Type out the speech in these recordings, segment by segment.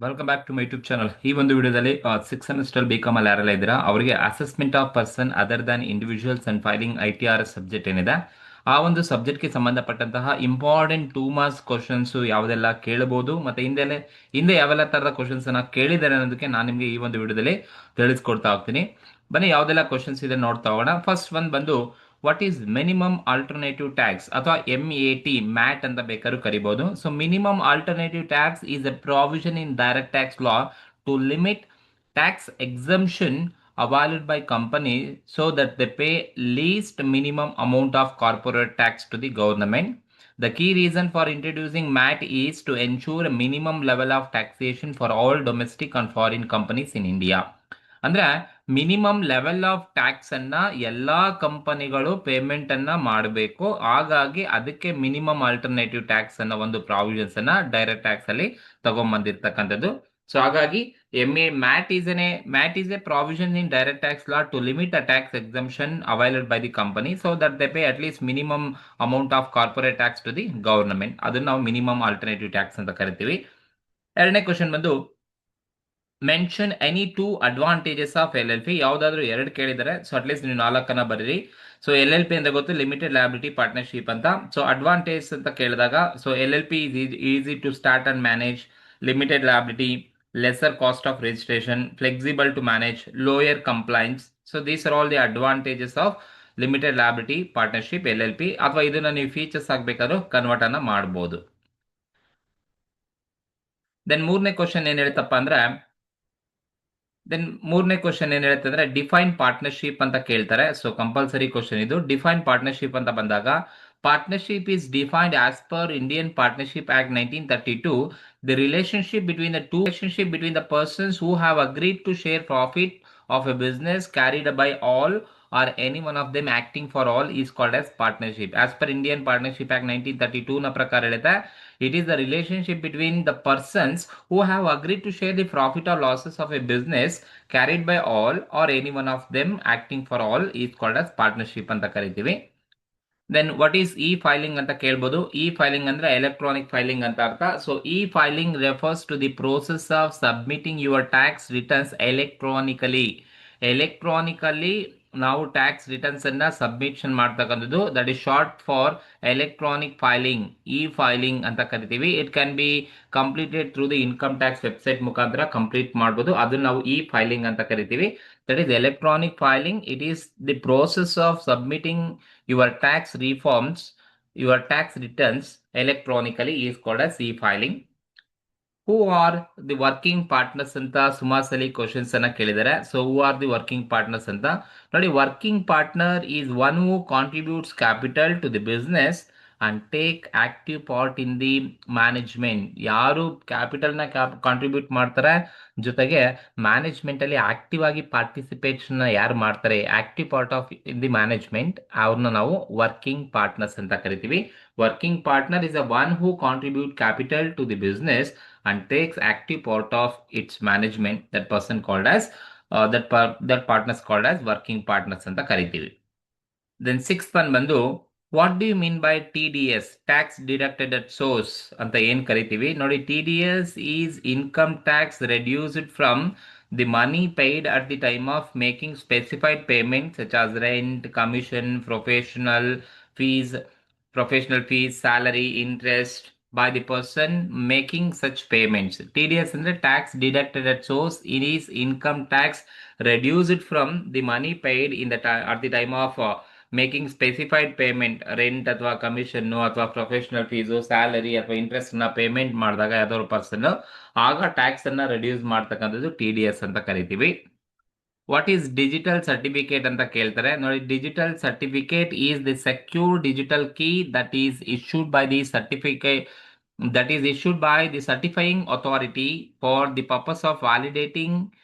Welcome back to my YouTube channel. ಈ ಒಂದು ವಿಡಿಯೋದಲ್ಲಿ ಸಿಕ್ಸ್ ಸೆಮಿಸ್ಟರ್ ಬಿಕಾಮ್ ಅಲ್ಲಿ ಯಾರೆಲ್ಲ ಇದ್ದೀರಾ ಅವರಿಗೆ assessment of person other than individuals and filing ITRS subject ಏನಿದೆ ಆ ಒಂದು ಸಬ್ಜೆಕ್ಟ್ಗೆ ಸಂಬಂಧಪಟ್ಟಂತಹ ಇಂಪಾರ್ಟೆಂಟ್ 2 ಮಾರ್ಕ್ಸ್ ಕ್ವಶನ್ಸ್ ಯಾವುದೆಲ್ಲ ಕೇಳಬಹುದು ಮತ್ತೆ ಹಿಂದೆ ಯಾವೆಲ್ಲ ತರದ ಕ್ವಶನ್ಸ್ ಅನ್ನ ಕೇಳಿದ್ದಾರೆ ಅನ್ನೋದಕ್ಕೆ ನಾನು ನಿಮಗೆ ಈ ಒಂದು ವಿಡಿಯೋದಲ್ಲಿ ತಿಳಿಸ್ಕೊಡ್ತಾ ಹೋಗ್ತೀನಿ. ಬನ್ನಿ ಯಾವ್ದೆಲ್ಲ ಕ್ವಶನ್ಸ್ ಇದೆ ನೋಡ್ತಾ ಹೋಗೋಣ. ಫಸ್ಟ್ ಒಂದು ಬಂದು what is minimum alternative tax ಅಥವಾ MAT ಮ್ಯಾಟ್ ಅಂತ ಬೇಕಾದ್ರೂ ಕರಿಬಹುದು. So minimum alternative tax is a provision in direct tax law to limit tax exemption awarded by company so that they pay least minimum amount of corporate tax to the government. The key reason for introducing MAT is to ensure a minimum level of taxation for all domestic and foreign companies in India. ಅಂದ್ರೆ minimum level of tax ಅನ್ನ ಎಲ್ಲಾ ಕಂಪನಿಗಳು payment ಅನ್ನ ಮಾಡಬೇಕು. ಹಾಗಾಗಿ ಅದಕ್ಕೆ minimum alternative tax ಅನ್ನೋ ಒಂದು ಪ್ರಾವಿಷನ್ಸ್ ಅನ್ನ ಡೈರೆಕ್ಟ್ ಟ್ಯಾಕ್ಸ್ ಅಲ್ಲಿ ತಗೊಂಡ್ಬಂದಿರ್ತಕ್ಕಂಥದ್ದು. ಸೊ ಹಾಗಾಗಿ MAT is a provision in direct tax law to limit a tax exemption availed by the company so that they pay at least minimum amount of corporate tax to the government. ಅದನ್ನ ನಾವು minimum alternative tax ಅಂತ ಕರಿತೀವಿ. ಎರಡನೇ question ಬಂದು mention any 2 advantages of LLP. ಯಾವ್ದಾದ್ರು ಎರಡು ಕೇಳಿದರೆ so at least ನೀವು 4 ಬರೀರಿ. ಸೊ LLP ಅಂತ ಗೊತ್ತು, ಲಿಮಿಟೆಡ್ ಲಯಬಿಲಿಟಿ ಪಾರ್ಟ್ನರ್ಶಿಪ್ ಅಂತ. ಸೊ ಅಡ್ವಾಂಟೇಜ್ ಅಂತ ಕೇಳಿದಾಗ so LLP is easy to start and manage, limited liability, lesser cost of registration, flexible to manage, lower compliance. So these are all the advantages of limited liability partnership LLP. ಅಥವಾ ಇದನ್ನ ನೀವು features ಆಗಬೇಕಾದ್ರೂ convert ಅನ್ನ ಮಾಡಬಹುದು. Then ಮೂರನೇ question ಏನ್ ಹೇಳ್ತಪ್ಪ ಅಂದ್ರೆ define partnership ಅಂತ ಕೇಳ್ತಾರೆ. ಸೊ ಕಂಪಲ್ಸರಿ ಕ್ವಶನ್ ಇದು. ಡಿಫೈನ್ ಪಾರ್ಟ್ನರ್ಶಿಪ್ ಅಂತ ಬಂದಾಗ partnership is defined as per Indian Partnership Act 1932, the relationship between the persons who have agreed to share profit of a business carried by all or any one of them acting for all is called as partnership. As per Indian Partnership Act 1932 ನ ಪ್ರಕಾರ ಹೇಳುತ್ತೆ, it is the relationship between the persons who have agreed to share the profit or losses of a business carried by all or any one of them acting for all is called as partnership ಅಂತ ಕರಿತೀವಿ. Then what is filing ಅಂತ ಕೇಳ್ಬೋದು. Filing ಅಂದ್ರೆ electronic filing ಅಂತ ಅರ್ಥ. So filing refers to the process of submitting your tax returns electronically ನಾವು tax returns ಅನ್ನ submission ಮಾಡ್ತಕ್ಕಂಥದ್ದು. That is short for electronic filing. Filing ಅಂತ ಕರಿತೀವಿ. It can be completed through the income tax website ಮುಖಾಂತರ complete ಮಾಡ್ಬೋದು. ಅದನ್ನ ನಾವು filing ಅಂತ ಕರಿತೀವಿ. That is electronic filing. It is the process of submitting your tax returns electronically is called as filing. Who are the working partners ಅಂತ ಸುಮಾಸಲಿ questions ಅನ್ನ ಕೇಳಿದ್ದಾರೆ. So who are the working partners ಅಂತ ನೋಡಿ. Working partner is one who contributes capital to the business and take active part in the management. ಯಾರು ಕ್ಯಾಪಿಟಲ್ನ contribute ಮಾಡ್ತಾರೆ ಜೊತೆಗೆ management ಅಲ್ಲಿ ಆಕ್ಟಿವ್ ಆಗಿ ಪಾರ್ಟಿಸಿಪೇಷನ್ ಯಾರು ಮಾಡ್ತಾರೆ, active part of in the management, ಅವ್ರನ್ನ ನಾವು ವರ್ಕಿಂಗ್ ಪಾರ್ಟ್ನರ್ಸ್ ಅಂತ ಕರಿತೀವಿ. Working partner is a one who contribute capital to the business and takes active part of its management. That person called as that partners called as working partners ಅಂತ ಕರಿತೀವಿ. Then sixth one ಬಂದು what do you mean by TDS, tax deducted at source ಅಂತ ಏನ್ ಕರಿತೀವಿ ನೋಡಿ. TDS is income tax reduced from the money paid at the time of making specified payment such as rent, commission, professional fees, salary, interest by the person making such payments. TDS ಅಂದ್ರೆ tax deducted at source. It is income tax reduced from the money paid in the at the time of making specified payment, rent ಅಥವಾ commission ಅಥವಾ professional fees, salary ಅಥವಾ interest ನ payment ಮಾಡಿದಾಗ ಯಾವ್ದಾದ್ರು person ಆಗ tax ಅನ್ನ reduce ಮಾಡ್ತಕ್ಕಂಥದ್ದು TDS ಅಂತ ಕರಿತೀವಿ. ವಾಟ್ ಈಸ್ ಡಿಜಿಟಲ್ ಸರ್ಟಿಫಿಕೇಟ್ ಅಂತ ಕೇಳ್ತಾರೆ ನೋಡಿ. Digital certificate is the secure digital key that is issued by the certifying authority for the purpose of validating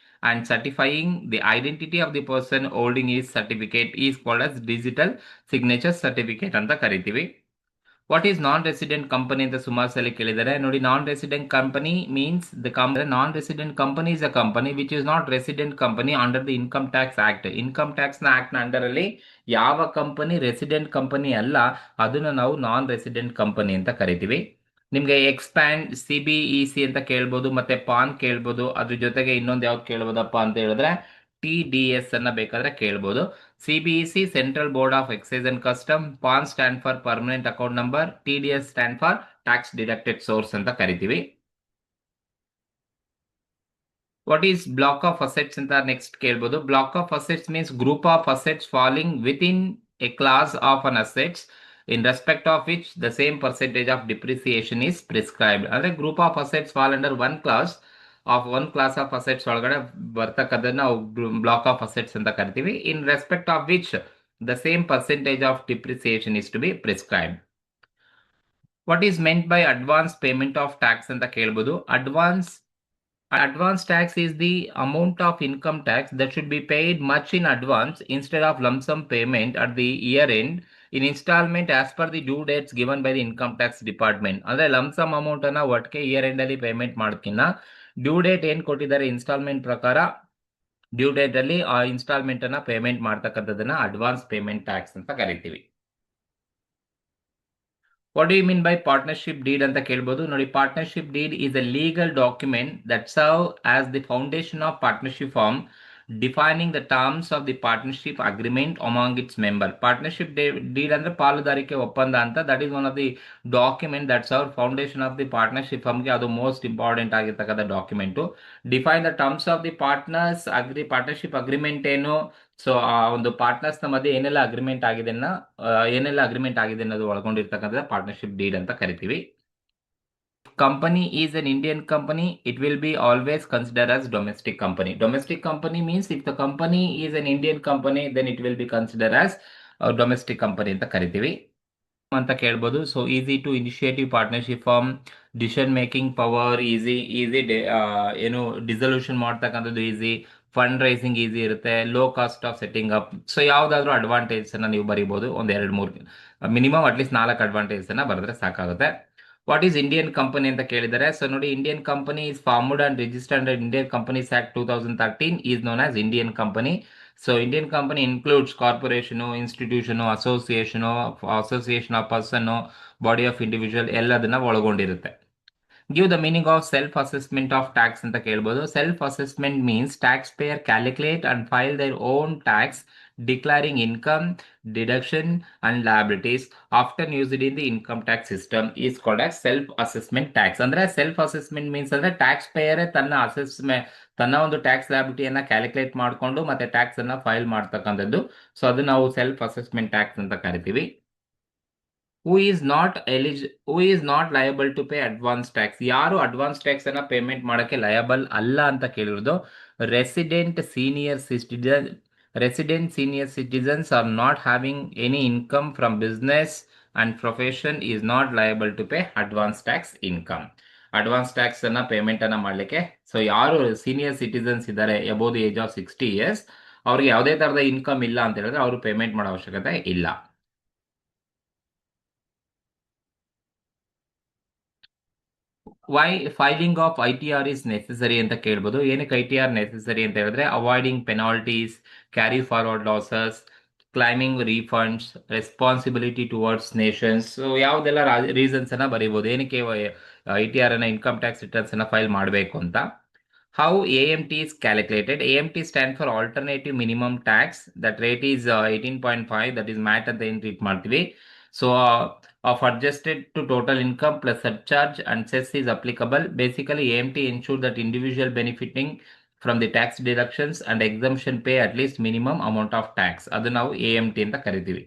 and certifying the identity of the person holding his certificate is called as digital signature certificate ಅಂತ ಕರಿತೀವಿ. What is non resident company ಅಂತ ಸುಮಾರು ಸಲ ಕೇಳಿದ್ದಾರೆ ನೋಡಿ. ನಾನ್ resident company means non resident company is a company which is not resident company under the income tax act. Income tax ನ act ನ under ಅಲ್ಲಿ ಯಾವ ಕಂಪನಿ ರೆಸಿಡೆಂಟ್ ಕಂಪನಿ ಅಲ್ಲ ಅದನ್ನ ನಾವು ನಾನ್ ರೆಸಿಡೆಂಟ್ ಕಂಪನಿ ಅಂತ ಕರಿತೀವಿ. ನಿಮಗೆ ಎಕ್ಸ್ಪ್ಯಾಂಡ್ CBEC ಅಂತ ಕೇಳ್ಬೋದು, ಮತ್ತೆ ಪಾನ್ ಕೇಳ್ಬೋದು. ಅದ್ರ ಜೊತೆಗೆ ಇನ್ನೊಂದು ಯಾವ್ದು ಕೇಳ್ಬೋದಪ್ಪ ಅಂತ ಹೇಳಿದ್ರೆ TDS ಅನ್ನ ಬೇಕಾದ್ರೆ ಕೇಳ್ಬೋದು. CBEC central board of excise and custom, PAN stand for permanent account number, TDS stand for tax deducted source ಅಂತ ಕರಿತೀವಿ. What is block of assets ಅಂತ ನೆಕ್ಸ್ಟ್ ಕೇಳ್ಬೋದು. Block of assets means group of assets falling within a class of an assets in respect of which the same percentage of depreciation is prescribed. ಅಂದ್ರೆ group of assets fall under one class of assets ಒಳಗಡೆ ಬರ್ತಕ್ಕದನ್ನ ನಾವು block of assets ಅಂತ ಕರಿತೀವಿ. In respect of which the same percentage of depreciation is to be prescribed. What is meant by advance payment of tax ಅಂತ ಕೇಳ್ಬೋದು. Advance tax is the amount of income tax that should be paid much in advance instead of lump sum payment at the year end in installment as per the due dates given by the income tax department. ಅಂದ್ರೆ lump sum amount ಅನ್ನ ಒಟ್ಟಿಗೆ year end ಅಲ್ಲಿ payment ಮಾಡೋಕ್ಕಿಂತ due date ಏನ್ ಕೊಟ್ಟಿದ್ದಾರೆ instalment ಪ್ರಕಾರ due date ಅಲ್ಲಿ ಆ ಇನ್ಸ್ಟಾಲ್ಮೆಂಟ್ ಅನ್ನ ಪೇಮೆಂಟ್ ಮಾಡ್ತಕ್ಕಂಥದ್ದನ್ನ ಅಡ್ವಾನ್ಸ್ ಪೇಮೆಂಟ್ ಟ್ಯಾಕ್ಸ್ ಅಂತ ಕರಿತೀವಿ. What do you mean by partnership deed ಅಂತ ಕೇಳ್ಬೋದು. ನೋಡಿ, partnership deed is a legal document that serve as the foundation of partnership firm defining the terms of the partnership agreement among its member. Partnership deed ಅಂದ್ರೆ ಪಾಲುದಾರಿಕೆ ಒಪ್ಪಂದ ಅಂತ. That is one of the document that serve foundation of the partnership ಫಾರ್ಮ್ಗೆ ಅದು most important ಆಗಿರ್ತಕ್ಕಂಥ document. Define the terms of the partnership agreement ಏನು, so ಆ ಒಂದು ಪಾರ್ಟ್ನರ್ಸ್ ನ ಮಧ್ಯೆ ಏನೆಲ್ಲ ಅಗ್ರಿಮೆಂಟ್ ಆಗಿದೆ ಅನ್ನೋದು ಒಳಗೊಂಡಿರ್ತಕ್ಕಂಥ ಪಾರ್ಟ್ನರ್ಶಿಪ್ ಡೀಡ್ ಅಂತ ಕರಿತೀವಿ. Company is an Indian company, it will be always considered as domestic company. Domestic company means if the company is an Indian company, then it will be considered as a domestic company ಅಂತ ಕರಿತೀವಿ ಅಂತ ಕೇಳ್ಬೋದು. So easy to initiative partnership firm, decision making power easy, ಏನು dissolution ಮಾಡ್ತಕ್ಕಂಥದ್ದು easy, fund raising easy ಇರುತ್ತೆ, low cost of setting up. So ಯಾವ್ದಾದ್ರು advantage ಅನ್ನ ನೀವು ಬರೀಬಹುದು, ಒಂದ್ 2-3 ಮಿನಿಮಮ್ ಅಟ್ಲೀಸ್ಟ್ 4 ಅಡ್ವಾಂಟೇಜ್ ಅನ್ನ ಬರೆದ್ರೆ ಸಾಕಾಗುತ್ತೆ. ವಾಟ್ ಈಸ್ ಇಂಡಿಯನ್ ಕಂಪನಿ ಅಂತ ಕೇಳಿದರೆ, ಸೊ ನೋಡಿ, Indian company is formed and registered under Indian companies act 2013 is known as Indian company. So Indian company includes corporation, institution, association of person, body of individual ಎಲ್ಲದನ್ನ ಒಳಗೊಂಡಿರುತ್ತೆ. Give the meaning of self assessment of tax ಅಂತ ಕೇಳ್ಬೋದು. Self assessment means tax payer calculate and file their own tax declaring income, deduction and liabilities after used in the income tax system is called as self assessment tax. ಅಂದ್ರೆ self assessment means ಅಂದ್ರೆ tax pair ತನ್ನ ಒಂದು tax ಲಯಬಿಲಿಟಿಯನ್ನ calculate ಮಾಡಿಕೊಂಡು ಮತ್ತೆ tax ಅನ್ನ file ಮಾಡ್ತಕ್ಕಂಥದ್ದು. So ಅದು ನಾವು ಸೆಲ್ಫ್ ಅಸೆಸ್ಮೆಂಟ್ ಟ್ಯಾಕ್ಸ್ ಅಂತ ಕರಿತೀವಿ. Who is not liable to pay advance tax. ಯಾರು ಅಡ್ವಾನ್ಸ್ ಟ್ಯಾಕ್ಸ್ ಅನ್ನ ಪೇಮೆಂಟ್ ಮಾಡಕ್ಕೆ ಲಯಬಲ್ ಅಲ್ಲ ಅಂತ ಕೇಳಿರೋದು, resident senior citizens are not having any income from business and profession is not liable to pay advance tax income. Advance tax ಅನ್ನ payment ಅನ್ನ ಮಾಡ್ಲಿಕ್ಕೆ, so ಯಾರು ಸೀನಿಯರ್ ಸಿಟಿಜನ್ಸ್ ಇದ್ದಾರೆ above the age of 60 years, ಅವ್ರಿಗೆ ಯಾವುದೇ ತರಹದ income ಇಲ್ಲ ಅಂತ ಹೇಳಿದ್ರೆ ಅವರು ಪೇಮೆಂಟ್ ಮಾಡೋ ಅವಶ್ಯಕತೆ ಇಲ್ಲ. Why filing of ITR is necessary ಅಂತ ಕೇಳ್ಬೋದು. ಏನಕ್ಕೆ ITR ನೆಸೆಸರಿ ಅಂತ ಹೇಳಿದ್ರೆ, avoiding penalties, carry forward losses, claiming refunds, responsibility towards nations. So ಯಾವುದೆಲ್ಲ ರೀಸನ್ಸ್ ಅನ್ನ ಬರೀಬಹುದು ಏನಕ್ಕೆ ITR ಅನ್ನ, ಇನ್ಕಮ್ ಟ್ಯಾಕ್ಸ್ ರಿಟರ್ನ್ಸ್ ಅನ್ನ ಫೈಲ್ ಮಾಡಬೇಕು ಅಂತ. How AMT is calculated? AMT stands for Alternative Minimum Tax. That rate is 18.5. That is MAT ಅಂತ ಏನು ಟ್ರೀಟ್ ಮಾಡ್ತೀವಿ. So of adjusted to total income plus surcharge and cess is applicable. Basically, AMT ensure that individual benefiting from the tax deductions and exemption pay at least minimum amount of tax. ಅದು ನಾವು AMT ಅಂತ ಕರಿತೀವಿ.